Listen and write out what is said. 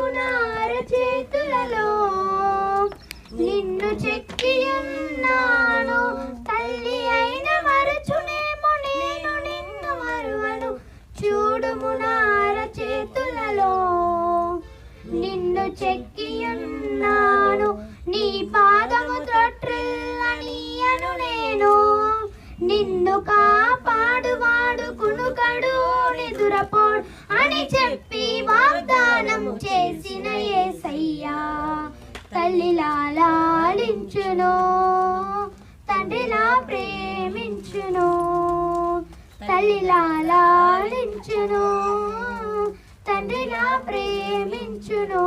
చూడుమునార చేతులలో నిన్ను చెక్కియున్నాను. తల్లి అయిన మరచునేమో నేను నిన్ను మరువను. చూడుమునార చేతులలో నిన్ను చెక్కియున్నాను. నీ పాదము త్రొట్టిల్లనీయను నేను. నిన్ను కాపాడువాడు కునుకడు నిదురపోడు అని చెప్పి వాగ్దానం చేసిన యేసయ్యా తల్లిలా లాలించును, తండ్రిలా ప్రేమించును. తల్లిలా లాలించును, తండ్రిలా ప్రేమించును.